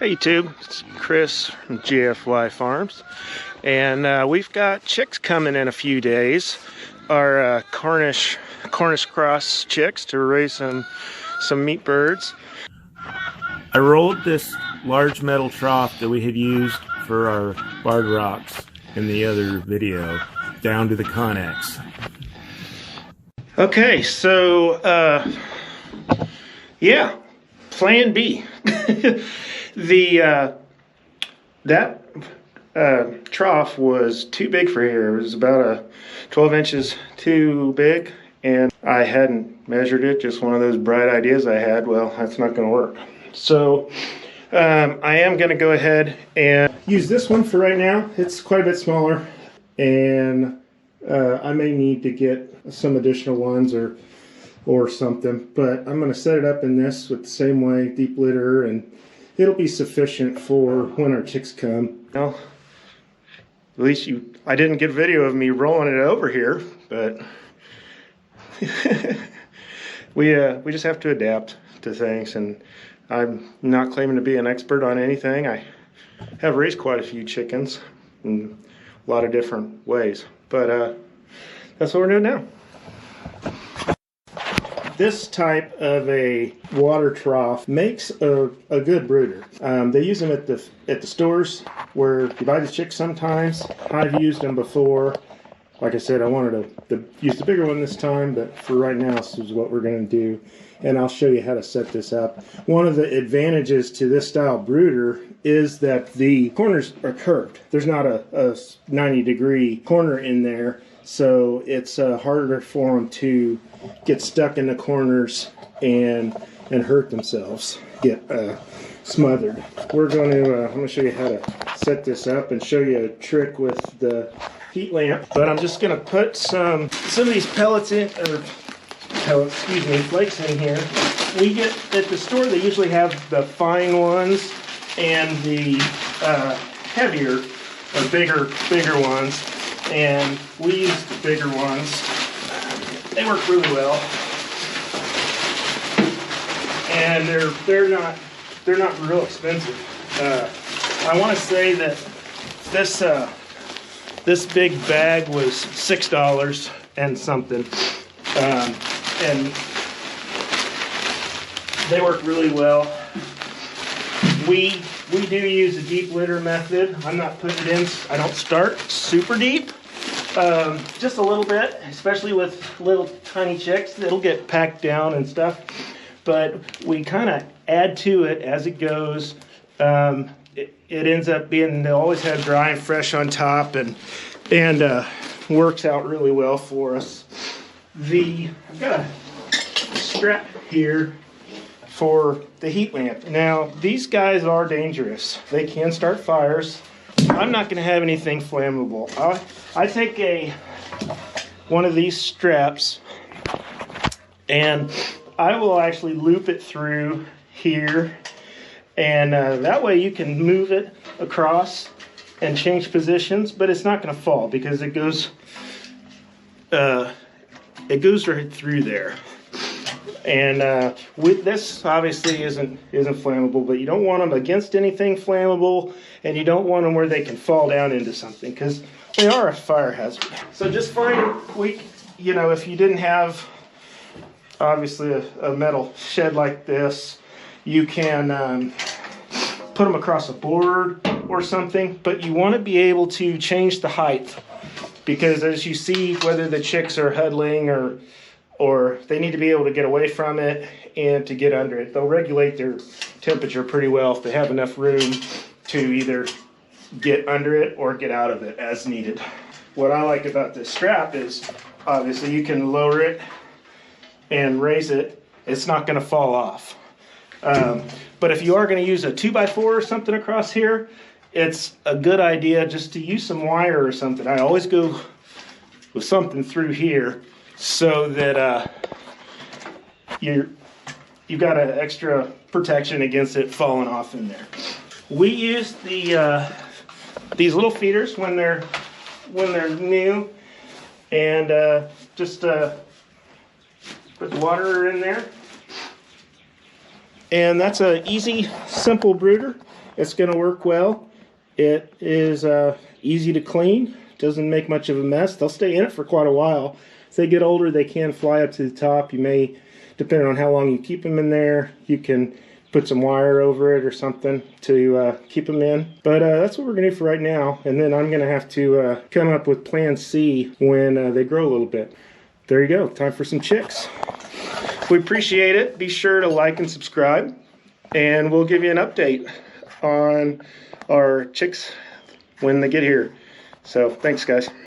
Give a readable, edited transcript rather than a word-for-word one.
Hey YouTube, it's Chris from GFY Farms, and we've got chicks coming in a few days. Our Cornish Cross chicks to raise some meat birds. I rolled this large metal trough that we had used for our barred rocks in the other video down to the Connex. Okay, so yeah, plan B. That trough was too big for here. It was about 12 inches too big, and I hadn't measured it. Just one of those bright ideas I had. Well, that's not going to work. So I am going to go ahead and use this one for right now. It's quite a bit smaller, and I may need to get some additional ones or something, but I'm going to set it up in this with the same way, deep litter, and it'll be sufficient for when our chicks come. Well, at least I didn't get video of me rolling it over here, but we just have to adapt to things, and I'm not claiming to be an expert on anything. I have raised quite a few chickens in a lot of different ways, but that's what we're doing now. This type of a water trough makes a good brooder. They use them at the stores where you buy the chicks sometimes. I've used them before. Like I said, I wanted to use the bigger one this time, but for right now, this is what we're going to do. And I'll show you how to set this up. One of the advantages to this style brooder is that the corners are curved. There's not a 90-degree corner in there, so it's harder for them to get stuck in the corners and hurt themselves, get smothered. We're going to, I'm going to show you how to set this up and show you a trick with the heat lamp. But I'm just going to put some of these pellets in, or flakes in here. We get at the store, they usually have the fine ones and the heavier or bigger ones, and we use the bigger ones. They work really well, and they're not real expensive. I want to say that this big bag was $6 and something, and they work really well. We do use a deep litter method. I'm not putting it in. I don't start super deep. Just a little bit, especially with little tiny chicks. It'll get packed down and stuff, but we kind of add to it as it goes. It ends up being, they always have dry and fresh on top, and works out really well for us. I've got a strap here for the heat lamp. Now, these guys are dangerous. They can start fires. I'm not going to have anything flammable. I take one of these straps, and I will actually loop it through here, and that way you can move it across and change positions, but it's not going to fall because it goes right through there. And with this, obviously isn't flammable, but you don't want them against anything flammable, and you don't want them where they can fall down into something, because they are a fire hazard. So just find, if you didn't have obviously a metal shed like this, you can put them across a board or something, but you want to be able to change the height, because as you see, whether the chicks are huddling or they need to be able to get away from it and to get under it. They'll regulate their temperature pretty well if they have enough room to either get under it or get out of it as needed. What I like about this strap is, obviously you can lower it and raise it. It's not going to fall off. But if you are going to use a 2x4 or something across here, it's a good idea just to use some wire or something. I always go with something through here, so that you've got an extra protection against it falling off in there. We use these little feeders when they're new, and just put the water in there, and that's an easy, simple brooder. it's going to work well. It is easy to clean. Doesn't make much of a mess. They'll stay in it for quite a while. As they get older, they can fly up to the top. You may, depending on how long you keep them in there, you can put some wire over it or something to keep them in. But that's what we're going to do for right now. And then I'm going to have to come up with plan C when they grow a little bit. There you go. Time for some chicks. We appreciate it. Be sure to like and subscribe. And we'll give you an update on our chicks when they get here. So thanks, guys.